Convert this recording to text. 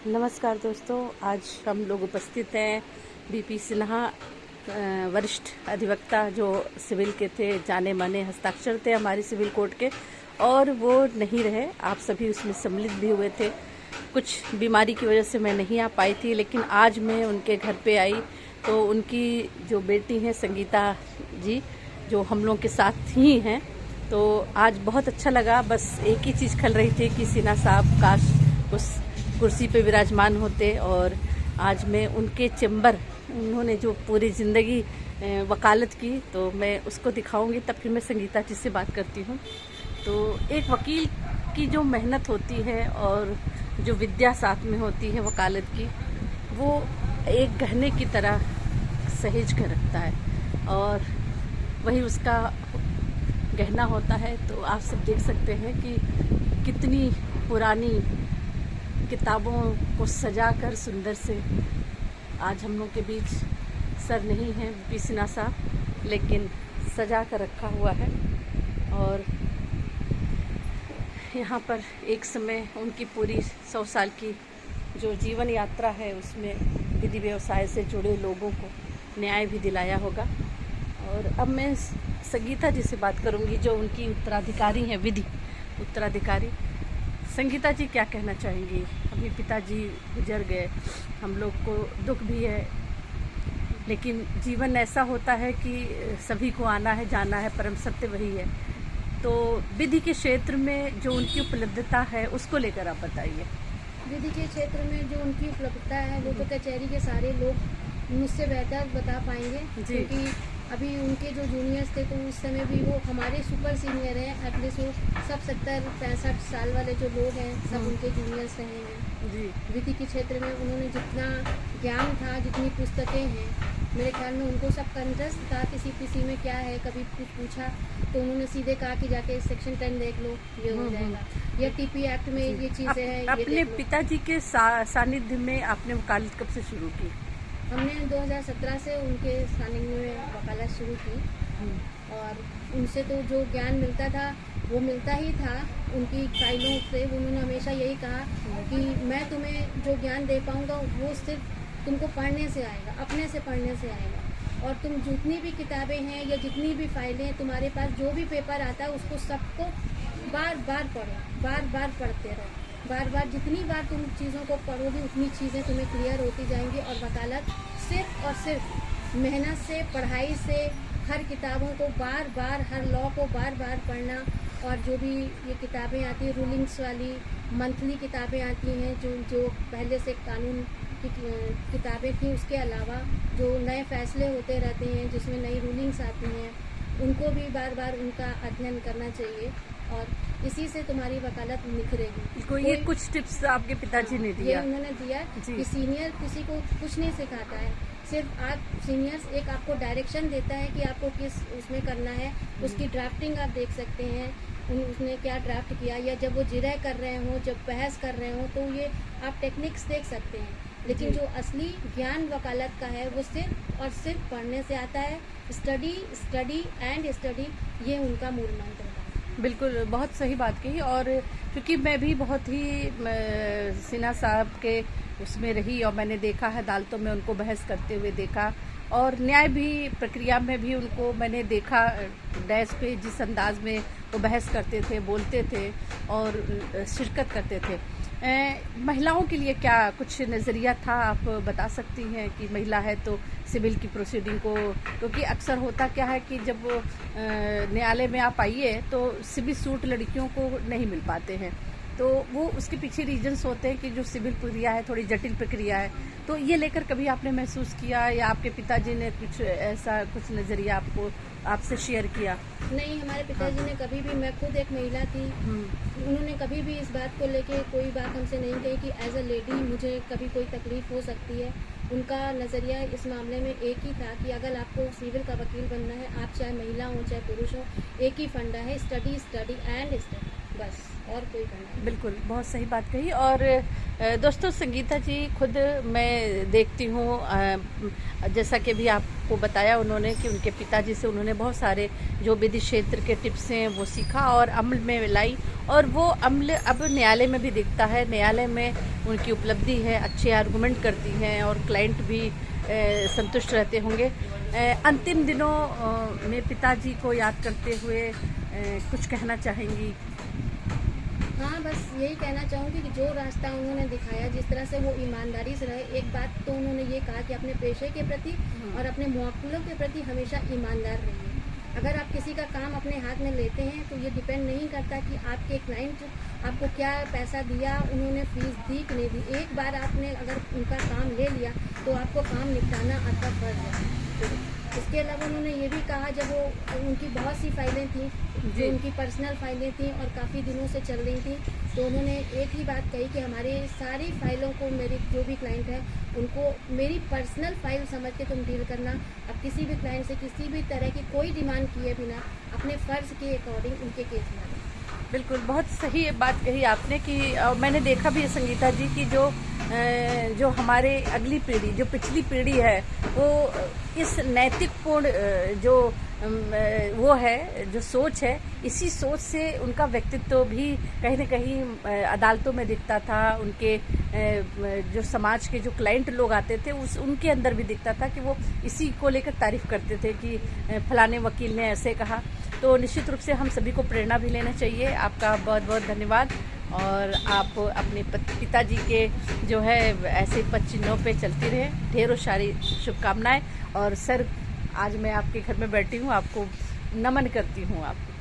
नमस्कार दोस्तों, आज हम लोग उपस्थित हैं बीपी सिन्हा, वरिष्ठ अधिवक्ता जो सिविल के थे, जाने माने हस्ताक्षर थे हमारे सिविल कोर्ट के, और वो नहीं रहे। आप सभी उसमें सम्मिलित भी हुए थे। कुछ बीमारी की वजह से मैं नहीं आ पाई थी, लेकिन आज मैं उनके घर पे आई तो उनकी जो बेटी है संगीता जी, जो हम लोग के साथ ही हैं, तो आज बहुत अच्छा लगा। बस एक ही चीज़ खल रही थी कि सिन्हा साहब काश उस कुर्सी पे विराजमान होते। और आज मैं उनके चेंबर, उन्होंने जो पूरी ज़िंदगी वकालत की, तो मैं उसको दिखाऊंगी। तब फिर मैं संगीता जी से बात करती हूँ। तो एक वकील की जो मेहनत होती है और जो विद्या साथ में होती है वकालत की, वो एक गहने की तरह सहेज कर रखता है और वही उसका गहना होता है। तो आप सब देख सकते हैं कि कितनी पुरानी किताबों को सजाकर सुंदर से, आज हम लोग के बीच सर नहीं है बीपी सिन्हा साहब, लेकिन सजा कर रखा हुआ है। और यहाँ पर एक समय उनकी पूरी 100 साल की जो जीवन यात्रा है, उसमें विधि व्यवसाय से जुड़े लोगों को न्याय भी दिलाया होगा। और अब मैं संगीता जी से बात करूँगी, जो उनकी उत्तराधिकारी हैं, विधि उत्तराधिकारी। संगीता जी क्या कहना चाहेंगी? अभी पिताजी गुजर गए, हम लोग को दुख भी है, लेकिन जीवन ऐसा होता है कि सभी को आना है जाना है, परम सत्य वही है। तो विधि के क्षेत्र में जो उनकी उपलब्धता है, उसको लेकर आप बताइए। विधि के क्षेत्र में जो उनकी उपलब्धता है, वो तो कचहरी के सारे लोग मुझसे बेहतर बता पाएंगे, क्योंकि अभी उनके जो जूनियर्स थे तो उस समय भी वो हमारे सुपर सीनियर हैं। एटलीस्ट वो सब 70-65 साल वाले जो लोग हैं, सब उनके जूनियर्स रहे हैं जी। विधि के क्षेत्र में उन्होंने जितना ज्ञान था, जितनी पुस्तकें हैं, मेरे ख्याल में उनको सब कंटस्ट था कि सीपीसी में क्या है। कभी कुछ पूछा तो उन्होंने सीधे कहा कि जाके सेक्शन 10 देख लो, ये हो जाएगा, या टीपी एक्ट में ये चीज़ें हैं। अपने पिताजी के सानिध्य में आपने वकालत कब से शुरू की? हमने 2017 से उनके सानिध्य में वकालत शुरू की, और उनसे तो जो ज्ञान मिलता था वो मिलता ही था। उनकी फाइलों से उन्होंने हमेशा यही कहा कि मैं तुम्हें जो ज्ञान दे पाऊँगा वो सिर्फ तुमको पढ़ने से आएगा, अपने से पढ़ने से आएगा। और तुम जितनी भी किताबें हैं या जितनी भी फाइलें हैं, तुम्हारे पास जो भी पेपर आता है, उसको सबको बार बार पढ़ो, बार बार पढ़ते रहो। बार बार जितनी बार तुम चीज़ों को पढ़ोगे, उतनी चीज़ें तुम्हें क्लियर होती जाएंगी। और वकालत सिर्फ और सिर्फ मेहनत से, पढ़ाई से, हर किताबों को बार बार, हर लॉ को बार बार पढ़ना। और जो भी ये किताबें आती हैं, रूलिंग्स वाली मंथली किताबें आती हैं, जो पहले से कानून की किताबें थी, उसके अलावा जो नए फैसले होते रहते हैं, जिसमें नई रूलिंग्स आती हैं, उनको भी बार बार उनका अध्ययन करना चाहिए। और इसी से तुम्हारी वकालत निखरेगी। ये कुछ टिप्स आपके पिताजी ने दिया? ये उन्होंने दिया कि सीनियर किसी को कुछ नहीं सिखाता है, सिर्फ आप सीनियर्स एक आपको डायरेक्शन देता है कि आपको किस उसमें करना है। उसकी ड्राफ्टिंग आप देख सकते हैं, उसने क्या ड्राफ्ट किया, या जब वो जिरह कर रहे हों, जब बहस कर रहे हों, तो ये आप टेक्निक्स देख सकते हैं। लेकिन जो असली ज्ञान वकालत का है, वो सिर्फ और सिर्फ पढ़ने से आता है। स्टडी स्टडी एंड स्टडी, ये उनका मूल मंत्र है। बिल्कुल, बहुत सही बात कही। और क्योंकि मैं भी बहुत ही सिन्हा साहब के उसमें रही और मैंने देखा है, अदालतों में उनको बहस करते हुए देखा, और न्याय भी प्रक्रिया में भी उनको मैंने देखा डैश पे, जिस अंदाज में वो बहस करते थे, बोलते थे और शिरकत करते थे। महिलाओं के लिए क्या कुछ नज़रिया था, आप बता सकती हैं कि महिला है तो सिविल की प्रोसीडिंग को, क्योंकि अक्सर होता क्या है कि जब न्यायालय में आप आइए तो सिविल सूट लड़कियों को नहीं मिल पाते हैं, तो वो उसके पीछे रीजंस होते हैं कि जो सिविल प्रक्रिया है थोड़ी जटिल प्रक्रिया है। तो ये लेकर कभी आपने महसूस किया, या आपके पिताजी ने कुछ ऐसा कुछ नज़रिया आपसे शेयर किया? नहीं, हमारे पिताजी ने कभी भी, मैं खुद एक महिला थी, उन्होंने कभी भी इस बात को लेके कोई बात हमसे नहीं कही कि एज अ लेडी मुझे कभी कोई तकलीफ हो सकती है। उनका नज़रिया इस मामले में एक ही था कि अगर आपको सिविल का वकील बनना है, आप चाहे महिला हो चाहे पुरुष हो, एक ही फंडा है, स्टडी स्टडी एंड स्टडी, बस, और कोई फंडा नहीं। बिल्कुल, बहुत सही बात कही। और दोस्तों, संगीता जी खुद मैं देखती हूँ, जैसा कि भी आपको बताया उन्होंने कि उनके पिताजी से उन्होंने बहुत सारे जो विधि क्षेत्र के टिप्स हैं वो सीखा और अमल में लाई, और वो अमल अब न्यायालय में भी दिखता है। न्यायालय में उनकी उपलब्धि है, अच्छे आर्गूमेंट करती हैं और क्लाइंट भी संतुष्ट रहते होंगे। अंतिम दिनों में पिताजी को याद करते हुए कुछ कहना चाहेंगी? हाँ, बस यही कहना चाहूँगी कि जो रास्ता उन्होंने दिखाया, जिस तरह से वो ईमानदारी से रहे। एक बात तो उन्होंने ये कहा कि अपने पेशे के प्रति और अपने मुवक्किलों के प्रति हमेशा ईमानदार रहिए। अगर आप किसी का काम अपने हाथ में लेते हैं तो ये डिपेंड नहीं करता कि आपके क्लाइंट आपको क्या पैसा दिया, उन्होंने फीस दी कि नहीं दी। एक बार आपने अगर उनका काम ले लिया तो आपको काम निपटाना आपका फर्ज है। इसके अलावा उन्होंने ये भी कहा, जब वो उनकी बहुत सी फाइलें थी जो उनकी पर्सनल फाइलें थी और काफ़ी दिनों से चल रही थी, तो उन्होंने एक ही बात कही कि हमारे सारी फाइलों को, मेरी जो भी क्लाइंट है उनको मेरी पर्सनल फाइल समझ के तुम डील करना। अब किसी भी क्लाइंट से किसी भी तरह की कोई डिमांड किए बिना अपने फ़र्ज़ के अकॉर्डिंग उनके केस में। बिल्कुल, बहुत सही बात कही आपने कि मैंने देखा भी है संगीता जी की जो हमारे अगली पीढ़ी, जो पिछली पीढ़ी है, वो इस नैतिकपूर्ण जो वो है, जो सोच है, इसी सोच से उनका व्यक्तित्व भी कहीं न कहीं अदालतों में दिखता था। उनके जो समाज के जो क्लाइंट लोग आते थे उनके अंदर भी दिखता था कि वो इसी को लेकर तारीफ़ करते थे कि फलाने वकील ने ऐसे कहा। तो निश्चित रूप से हम सभी को प्रेरणा भी लेना चाहिए। आपका बहुत बहुत धन्यवाद, और आप अपने पिताजी के जो है ऐसे पद चिन्हों पे चलती रहे। ढेरों सारी शुभकामनाएं। और सर, आज मैं आपके घर में बैठी हूँ, आपको नमन करती हूँ। आपको